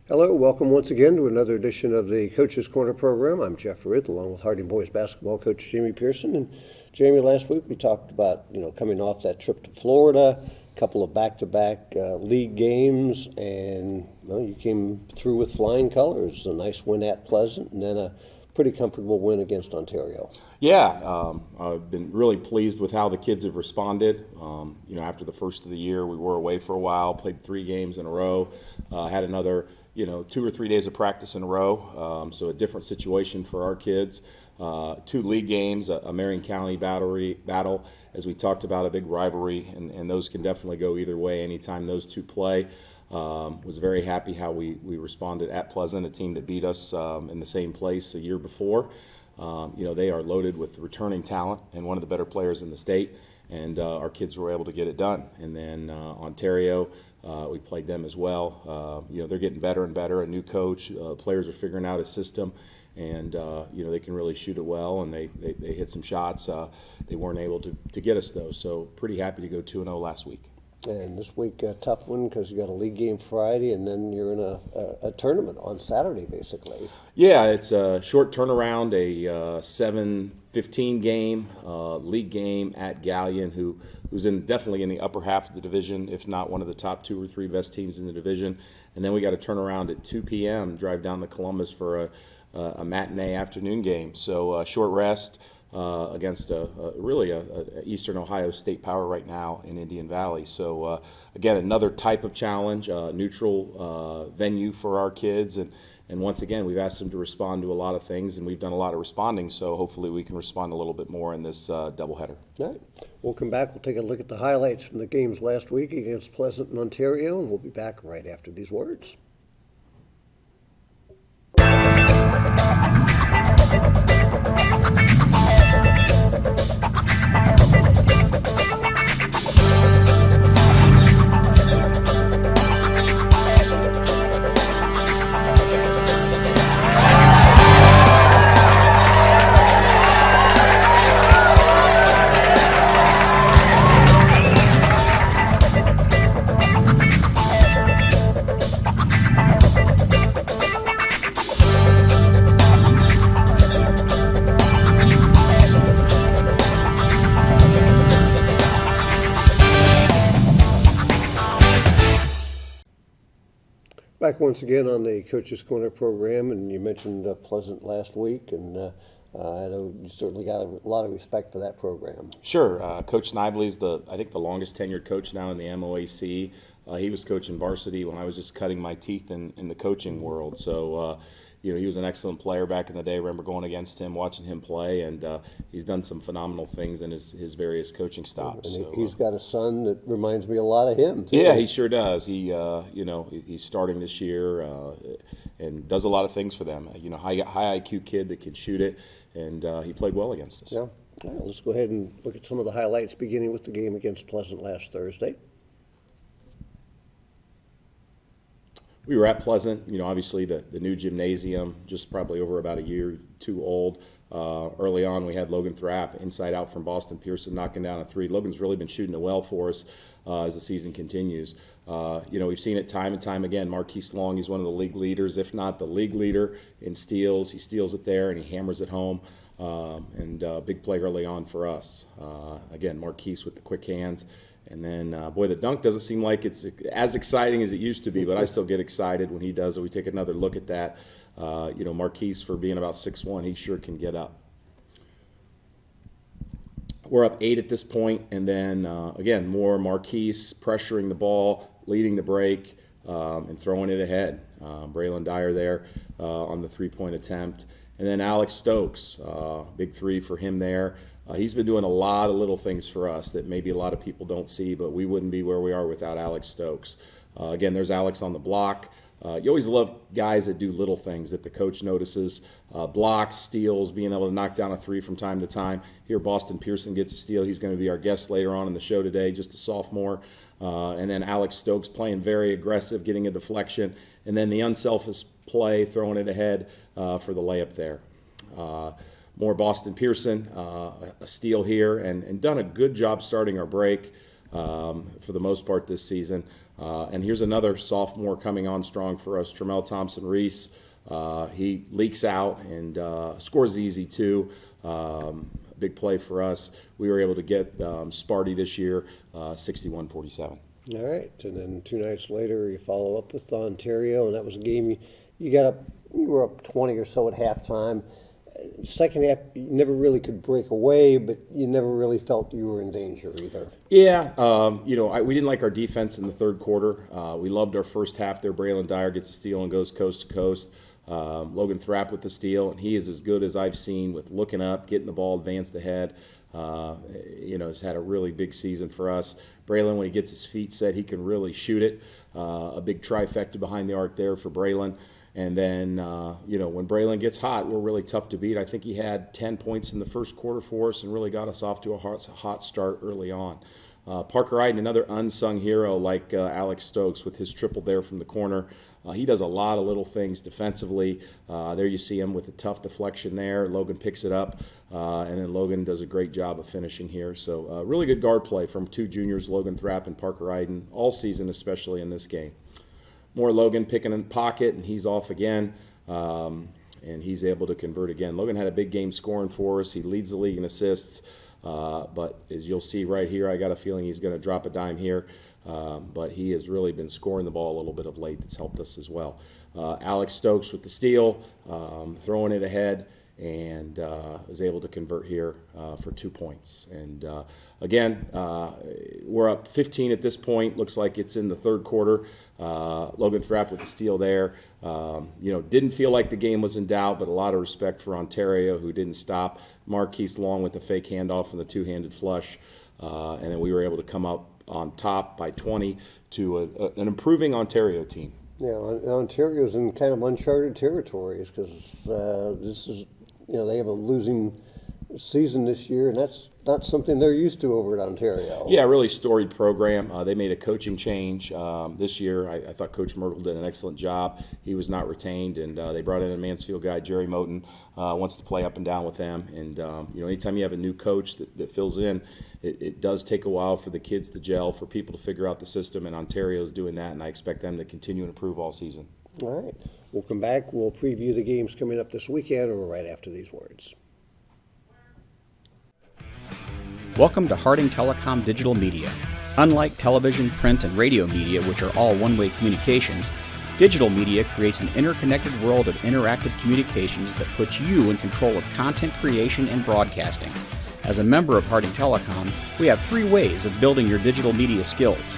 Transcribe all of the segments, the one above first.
Hello, welcome once again to another edition of the Coach's Corner program. I'm Jeff Ruth, along with Harding Boys basketball coach Jamie Pearson. And Jamie, last week we talked about coming off that trip to Florida, a couple of back-to-back league games, and you came through with flying colors. A nice win at Pleasant, and then a pretty comfortable win against Ontario. Yeah, I've been really pleased with how the kids have responded. After the first of the year, we were away for a while, played 3 games in a row, had another 2 or 3 days of practice in a row, so a different situation for our kids. 2 league games, a Marion County battle, as we talked about, a big rivalry, and those can definitely go either way anytime those two play. Was very happy how we responded at Pleasant, a team that beat us in the same place a year before. They are loaded with returning talent and one of the better players in the state, and our kids were able to get it done. And then Ontario, we played them as well. They're getting better and better. A new coach, players are figuring out a system, and they can really shoot it well, and they hit some shots. They weren't able to get us though, so pretty happy to go 2-0 last week. And this week, a tough one because you got a league game Friday, and then you're in a tournament on Saturday, basically. Yeah, it's a short turnaround, a 7:15 game, league game at Galleon, who's definitely in the upper half of the division, if not one of the top 2 or 3 best teams in the division. And then we got to turn around at 2 p.m., drive down to Columbus for a matinee afternoon game. So short rest. Against really a Eastern Ohio State power right now in Indian Valley. So again, another type of challenge, neutral venue for our kids, and once again, we've asked them to respond to a lot of things, and we've done a lot of responding. So hopefully, we can respond a little bit more in this doubleheader. All right, we'll come back. We'll take a look at the highlights from the games last week against Pleasant and Ontario, and we'll be back right after these words. Back once again on the Coach's Corner program, and you mentioned Pleasant last week, and I know you certainly got a lot of respect for that program. Sure. Coach Snively is I think the longest tenured coach now in the MOAC. He was coaching varsity when I was just cutting my teeth in the coaching world. So, he was an excellent player back in the day. I remember going against him, watching him play, and he's done some phenomenal things in his various coaching stops. And he's got a son that reminds me a lot of him, too. Yeah, he sure does. He, he's starting this year and does a lot of things for them. High IQ kid that can shoot it, and he played well against us. Yeah. All right, let's go ahead and look at some of the highlights, beginning with the game against Pleasant last Thursday. We were at Pleasant, obviously the new gymnasium, just probably over about a year or 2 old. Early on, we had Logan Thrapp inside out from Boston Pearson knocking down a 3. Logan's really been shooting it well for us as the season continues. We've seen it time and time again. Marquise Long, he's one of the league leaders, if not the league leader in steals. He steals it there and he hammers it home. And big play early on for us. Again, Marquise with the quick hands. And then, the dunk doesn't seem like it's as exciting as it used to be, but I still get excited when he does it. We take another look at that. Marquise, for being about 6'1", he sure can get up. We're up 8 at this point, and then, again, more Marquise pressuring the ball, leading the break, and throwing it ahead. Braylon Dyer there on the 3-point attempt. And then Alex Stokes, big 3 for him there. He's been doing a lot of little things for us that maybe a lot of people don't see, but we wouldn't be where we are without Alex Stokes. Again, there's Alex on the block. You always love guys that do little things that the coach notices. Blocks, steals, being able to knock down a 3 from time to time. Here, Boston Pearson gets a steal. He's going to be our guest later on in the show today, just a sophomore. And then Alex Stokes playing very aggressive, getting a deflection. And then the unselfish play, throwing it ahead for the layup there. More Boston Pearson, a steal here, and done a good job starting our break. for the most part this season. And here's another sophomore coming on strong for us, Tremel Thompson-Reese. He leaks out and scores easy too. Big play for us. We were able to get Sparty this year, 61-47. All right, and then 2 nights later, you follow up with Ontario, and that was a game you were up 20 or so at halftime. Second half, you never really could break away, but you never really felt you were in danger either. Yeah, we didn't like our defense in the third quarter. We loved our first half there. Braylon Dyer gets a steal and goes coast to coast. Logan Thrapp with the steal, and he is as good as I've seen with looking up, getting the ball advanced ahead. Has had a really big season for us. Braylon, when he gets his feet set, he can really shoot it. A big trifecta behind the arc there for Braylon. And then, when Braylon gets hot, we're really tough to beat. I think he had 10 points in the first quarter for us and really got us off to a hot start early on. Parker Iden, another unsung hero like Alex Stokes with his triple there from the corner. He does a lot of little things defensively. There you see him with a tough deflection there. Logan picks it up, and then Logan does a great job of finishing here. So really good guard play from 2 juniors, Logan Thrapp and Parker Iden, all season, especially in this game. More Logan picking in the pocket, and he's off again, and he's able to convert again. Logan had a big game scoring for us. He leads the league in assists, but as you'll see right here, I got a feeling he's going to drop a dime here. But he has really been scoring the ball a little bit of late. That's helped us as well. Alex Stokes with the steal, throwing it ahead, and was able to convert here for 2 points. And again, we're up 15 at this point. Looks like it's in the third quarter. Logan Thrapp with the steal there. Didn't feel like the game was in doubt, but a lot of respect for Ontario, who didn't stop. Marquise Long with the fake handoff and the two-handed flush. And then we were able to come up on top by 20 to an improving Ontario team. Yeah, Ontario's in kind of uncharted territories because this is, they have a losing season this year, and that's not something they're used to over at Ontario. Yeah, really storied program. They made a coaching change this year. I thought Coach Myrtle did an excellent job. He was not retained, and they brought in a Mansfield guy, Jerry Moten, wants to play up and down with them. And, anytime you have a new coach that fills in, it does take a while for the kids to gel, for people to figure out the system, and Ontario's doing that, and I expect them to continue and improve all season. All right. We'll come back. We'll preview the games coming up this weekend or right after these words. Welcome to Harding Telecom Digital Media. Unlike television, print, and radio media, which are all one-way communications, digital media creates an interconnected world of interactive communications that puts you in control of content creation and broadcasting. As a member of Harding Telecom, we have 3 ways of building your digital media skills.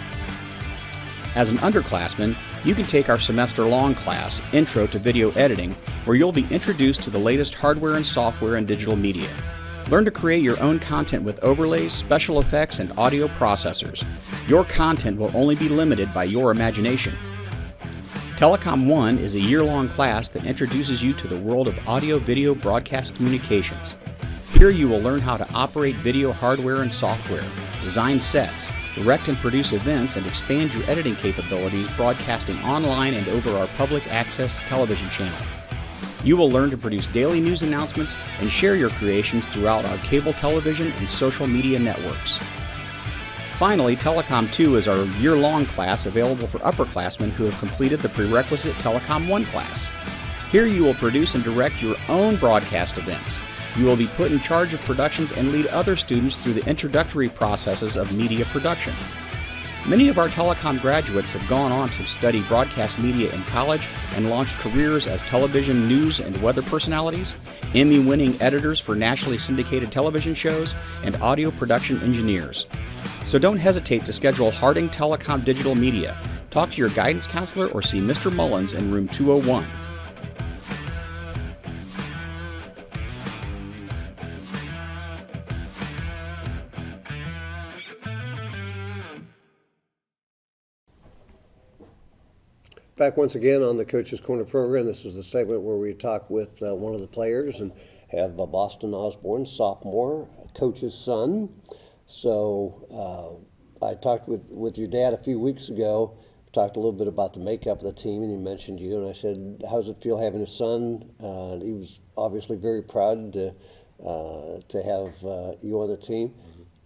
As an underclassman, you can take our semester-long class, Intro to Video Editing, where you'll be introduced to the latest hardware and software in digital media. Learn to create your own content with overlays, special effects, and audio processors. Your content will only be limited by your imagination. Telecom 1 is a year-long class that introduces you to the world of audio-video broadcast communications. Here you will learn how to operate video hardware and software, design sets, direct and produce events, and expand your editing capabilities broadcasting online and over our public access television channel. You will learn to produce daily news announcements and share your creations throughout our cable television and social media networks. Finally, Telecom 2 is our year-long class available for upperclassmen who have completed the prerequisite Telecom 1 class. Here you will produce and direct your own broadcast events. You will be put in charge of productions and lead other students through the introductory processes of media production. Many of our telecom graduates have gone on to study broadcast media in college and launched careers as television news and weather personalities, Emmy-winning editors for nationally syndicated television shows, and audio production engineers. So don't hesitate to schedule Harding Telecom Digital Media. Talk to your guidance counselor or see Mr. Mullins in room 201. Back once again on the Coach's Corner program. This is the segment where we talk with one of the players and have Boston Osborne, sophomore, coach's son. So I talked with your dad a few weeks ago, talked a little bit about the makeup of the team, and he mentioned you, and I said, how does it feel having a son? He was obviously very proud to have you on the team.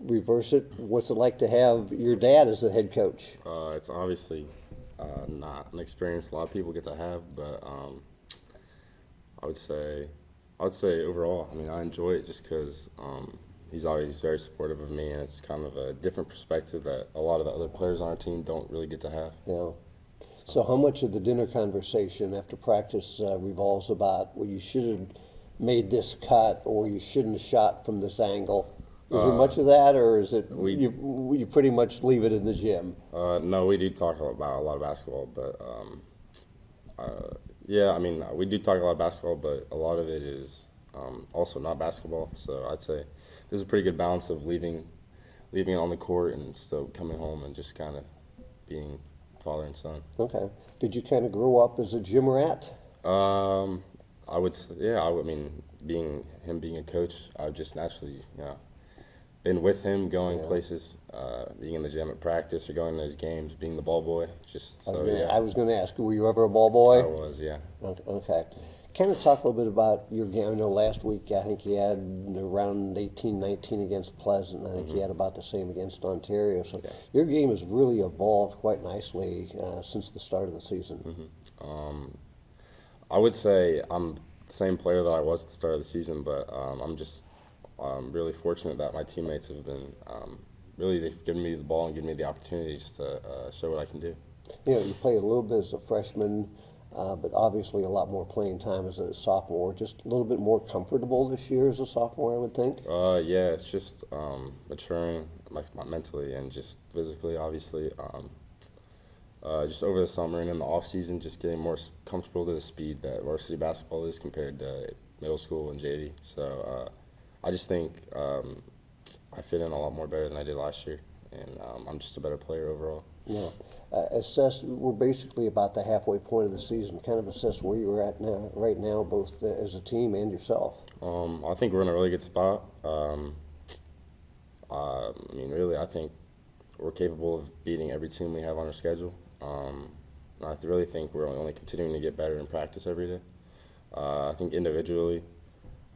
reverse it, what's it like to have your dad as the head coach? It's obviously not an experience a lot of people get to have, but I would say overall, I mean, I enjoy it just because he's always very supportive of me, and it's kind of a different perspective that a lot of the other players on our team don't really get to have. Yeah. So how much of the dinner conversation after practice revolves about, well, you should have made this cut, or you shouldn't have shot from this angle? Is there much of that, or is it you pretty much leave it in the gym? No, we do talk about a lot of basketball, but yeah, I mean, we do talk a lot of basketball, but a lot of it is also not basketball. So I'd say there's a pretty good balance of leaving it on the court and still coming home and just kind of being father and son. Okay. Did you kind of grow up as a gym rat? I would say, yeah. I mean, being a coach, I've just naturally, been with him, going places, being in the gym at practice or going to his games, being the ball boy. Just so I was going to ask, were you ever a ball boy? I was, yeah. Okay. Kind of talk a little bit about your game. I know last week I think you had around 18-19 against Pleasant. I think you had about the same against Ontario. So your game has really evolved quite nicely since the start of the season. I would say I'm the same player that I was at the start of the season, but I'm really fortunate that my teammates have been they've given me the ball and given me the opportunities to show what I can do. You know, you played a little bit as a freshman, but obviously a lot more playing time as a sophomore. Just a little bit more comfortable this year as a sophomore, I would think. Yeah, it's just maturing mentally and just physically, obviously. Just over the summer and in the off season, just getting more comfortable to the speed that varsity basketball is compared to middle school and JV. So I just think I fit in a lot more better than I did last year, and I'm just a better player overall. Yeah. Assess. We're basically about the halfway point of the season. Kind of assess where you're at now, right now, both as a team and yourself. I think we're in a really good spot. I mean, really, I think we're capable of beating every team we have on our schedule. I really think we're only continuing to get better in practice every day. I think individually,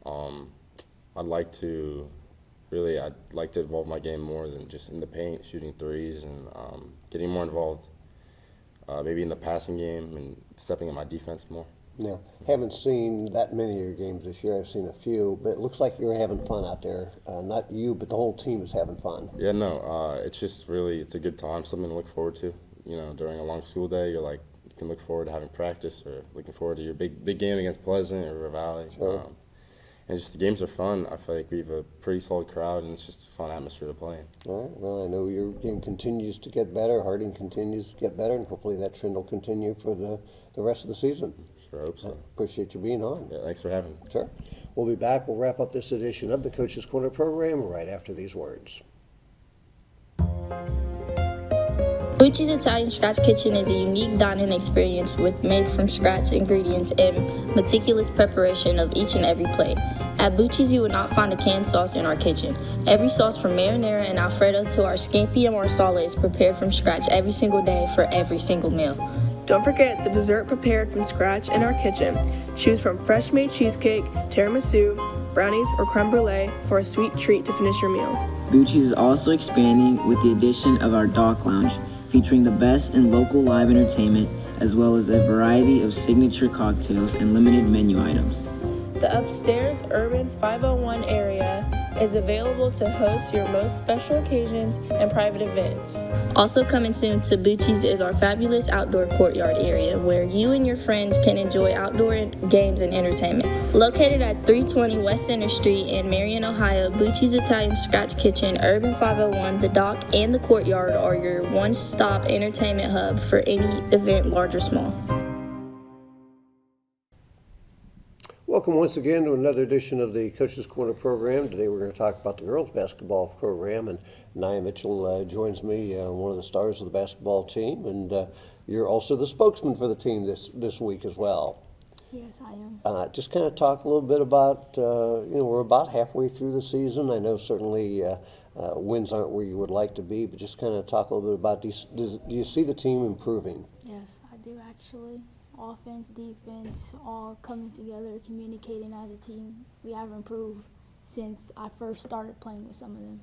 I'd like to evolve my game more than just in the paint, shooting threes, and getting more involved maybe in the passing game and stepping in my defense more. Yeah, haven't seen that many of your games this year. I've seen a few, but it looks like you're having fun out there. Not you, but the whole team is having fun. Yeah, no, it's just really, it's a good time, something to look forward to. You know, during a long school day, you can look forward to having practice or looking forward to your big game against Pleasant or River Valley. Sure. And just the games are fun. I feel like we have a pretty solid crowd, and it's just a fun atmosphere to play in. All right. Well, I know your game continues to get better. Harding continues to get better, and hopefully that trend will continue for the rest of the season. Sure, I hope so. Appreciate you being on. Yeah, thanks for having me. Sure. We'll be back. We'll wrap up this edition of the Coach's Corner program right after these words. Bucci's Italian Scratch Kitchen is a unique dining experience with made-from-scratch ingredients and meticulous preparation of each and every plate. At Bucci's, you will not find a canned sauce in our kitchen. Every sauce from marinara and alfredo to our scampi and marsala is prepared from scratch every single day for every single meal. Don't forget the dessert prepared from scratch in our kitchen. Choose from fresh-made cheesecake, tiramisu, brownies, or creme brulee for a sweet treat to finish your meal. Bucci's is also expanding with the addition of our Dock Lounge, featuring the best in local live entertainment, as well as a variety of signature cocktails and limited menu items. The upstairs Urban 501 area is available to host your most special occasions and private events. Also coming soon to Bucci's is our fabulous outdoor courtyard area where you and your friends can enjoy outdoor games and entertainment. Located at 320 West Center Street in Marion, Ohio, Bucci's Italian Scratch Kitchen, Urban 501, the Dock, and the Courtyard are your one-stop entertainment hub for any event, large or small. Welcome once again to another edition of the Coach's Corner program. Today we're going to talk about the girls basketball program, and Nia Mitchell joins me, one of the stars of the basketball team, and you're also the spokesman for the team this week as well. Yes, I am. Just kind of talk a little bit about, we're about halfway through the season. I know certainly wins aren't where you would like to be, but just kind of talk a little bit about, do you see the team improving? Yes, I do actually. Offense, defense, all coming together, communicating as a team. We have improved since I first started playing with some of them.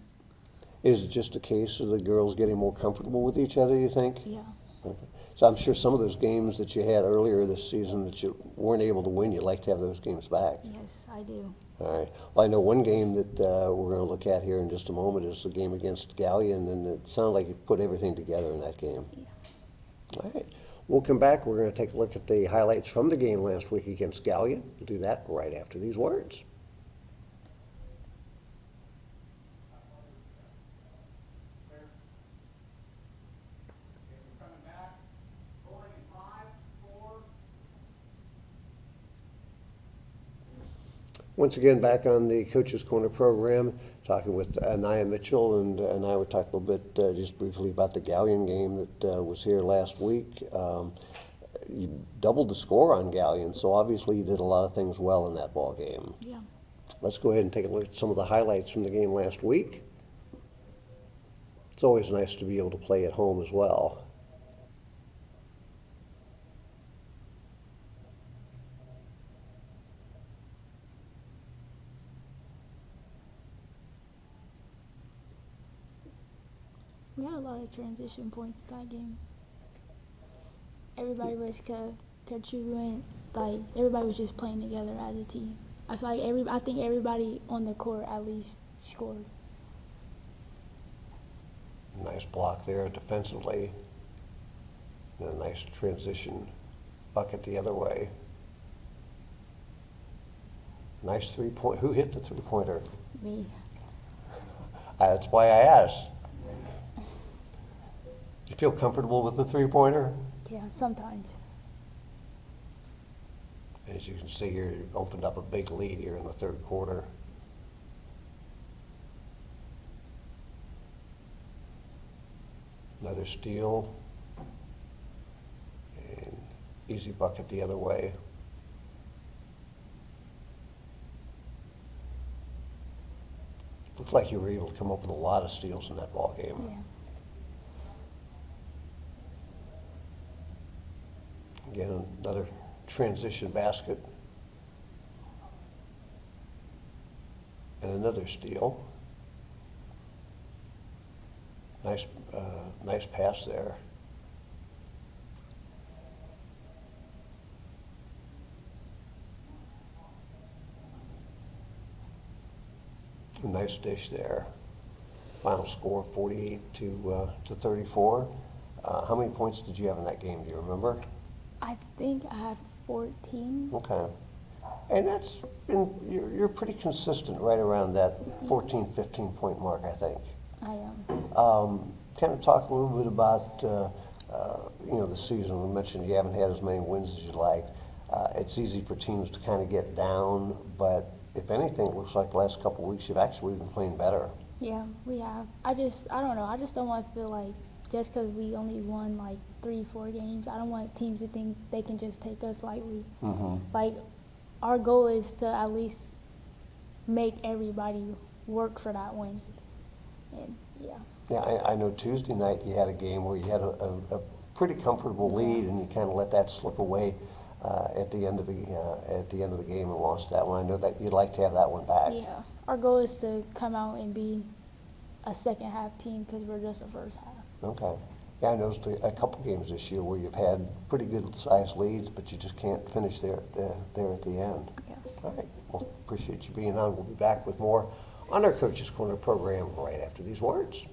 Is it just a case of the girls getting more comfortable with each other, you think? Yeah. Okay. So I'm sure some of those games that you had earlier this season that you weren't able to win, you'd like to have those games back. Yes, I do. All right. Well, I know one game that we're going to look at here in just a moment is the game against Galleon, and it sounded like you put everything together in that game. Yeah. All right. We'll come back. We're going to take a look at the highlights from the game last week against Galleon. We'll do that right after these words. Once again, back on the Coach's Corner program, talking with Anaya Mitchell, and I were talking a little bit just briefly about the Galleon game that was here last week. You doubled the score on Galleon, so obviously you did a lot of things well in that ball game. Yeah. Let's go ahead and take a look at some of the highlights from the game last week. It's always nice to be able to play at home as well. We had a lot of transition points that game. Everybody was contributing, like everybody was just playing together as a team. I feel like I think everybody on the court at least scored. Nice block there defensively. And a nice transition bucket the other way. Nice three-point. Who hit the three-pointer? Me. That's why I asked. You feel comfortable with the three-pointer? Yeah, sometimes. As you can see here, you opened up a big lead here in the third quarter. Another steal. And easy bucket the other way. Looked like you were able to come up with a lot of steals in that ball game. Yeah. Again, another transition basket. And another steal. Nice pass there. A nice dish there. Final score 48 to 34. How many points did you have in that game? Do you remember? I think I had 14. Okay. And that's been, you're pretty consistent right around that 14, 15 point mark, I think. I am. Kind of talk a little bit about, the season. We mentioned you haven't had as many wins as you'd like. It's easy for teams to kind of get down, but if anything, it looks like the last couple of weeks you've actually been playing better. Yeah, we have. I don't know. I just don't want to feel like just because we only won like 3-4 games, I don't want teams to think they can just take us lightly. Mm-hmm. Like, our goal is to at least make everybody work for that win. And yeah. Yeah, I know Tuesday night you had a game where you had a pretty comfortable lead, and you kind of let that slip away at the end of the game and lost that one. I know that you'd like to have that one back. Yeah. Our goal is to come out and be a second half team because we're just a first half. Okay. Yeah, I noticed a couple games this year where you've had pretty good sized leads, but you just can't finish there at the end. Yeah. All right. Well, appreciate you being on. We'll be back with more on our Coach's Corner program right after these words.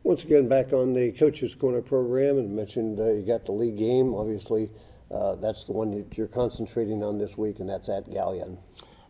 Once again, back on the Coach's Corner program, and mentioned you got the league game. Obviously, that's the one that you're concentrating on this week, and that's at Galleon.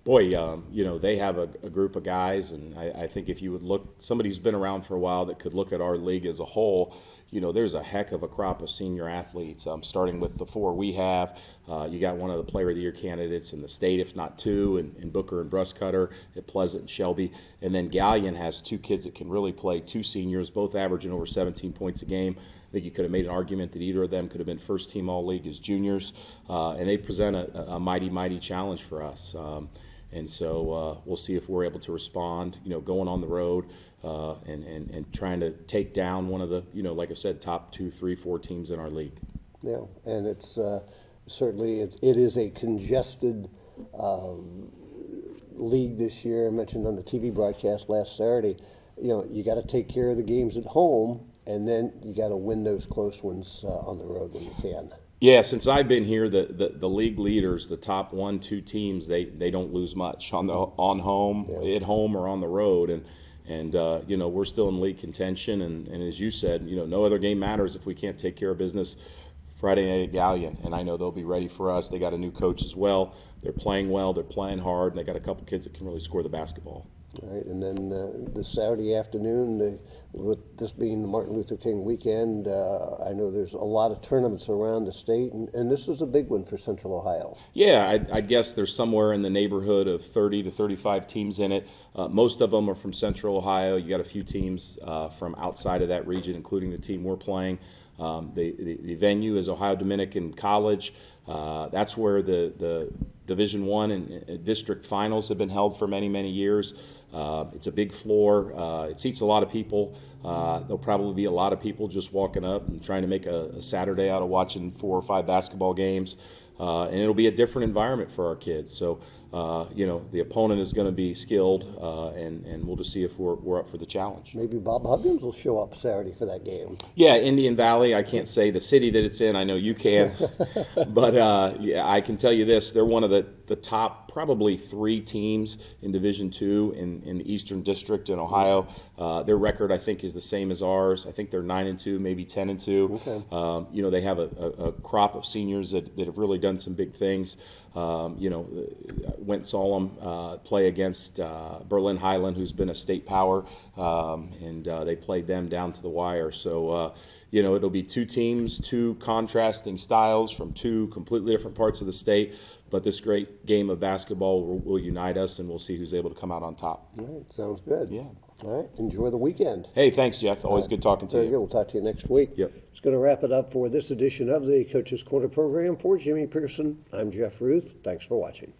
Boy, they have a group of guys, and I think if you would look, somebody who's been around for a while that could look at our league as a whole, there's a heck of a crop of senior athletes, starting with the 4 we have. You got one of the Player of the Year candidates in the state, if not 2, in Booker and Brustcutter at Pleasant and Shelby. And then Gallion has 2 kids that can really play, 2 seniors, both averaging over 17 points a game. I think you could have made an argument that either of them could have been first-team All-League as juniors. And they present a mighty, mighty challenge for us. And so we'll see if we're able to respond, going on the road and trying to take down one of the, like I said, top 2, 3, 4 teams in our league. Yeah, and it's certainly it is a congested league this year. I mentioned on the TV broadcast last Saturday, you got to take care of the games at home, and then you got to win those close ones on the road when you can. Yeah, since I've been here, the league leaders, the top 1, 2 teams, they don't lose much on home, at home or on the road, and we're still in league contention, and as you said, no other game matters if we can't take care of business Friday night at Gallion, and I know they'll be ready for us. They got a new coach as well. They're playing well, they're playing hard, and they got a couple kids that can really score the basketball. All right, and then this Saturday afternoon, with this being the Martin Luther King weekend, I know there's a lot of tournaments around the state, and this is a big one for Central Ohio. Yeah, I guess there's somewhere in the neighborhood of 30 to 35 teams in it. Most of them are from Central Ohio. You got a few teams from outside of that region, including the team we're playing. The venue is Ohio Dominican College. That's where the Division I and district finals have been held for many, many years. It's a big floor. It seats a lot of people. There'll probably be a lot of people just walking up and trying to make a Saturday out of watching 4 or 5 basketball games. And it'll be a different environment for our kids. So, the opponent is going to be skilled, and we'll just see if we're up for the challenge. Maybe Bob Huggins will show up Saturday for that game. Yeah, Indian Valley, I can't say the city that it's in. I know you can. But, I can tell you this. They're one of the top probably 3 teams in Division II in the Eastern District in Ohio. Their record, I think, is the same as ours. I think they're 9-2, maybe 10-2. Okay. They have a crop of seniors that have really done some big things. Went saw them play against Berlin Highland, who's been a state power, and they played them down to the wire. So, it'll be 2 teams, 2 contrasting styles from 2 completely different parts of the state. But this great game of basketball will unite us, and we'll see who's able to come out on top. All right, sounds good. Yeah. All right, enjoy the weekend. Hey, thanks, Jeff. Always good talking to Very you. good. We'll talk to you next week. Yep. It's going to wrap it up for this edition of the Coach's Corner program. For Jimmy Pearson, I'm Jeff Ruth. Thanks for watching.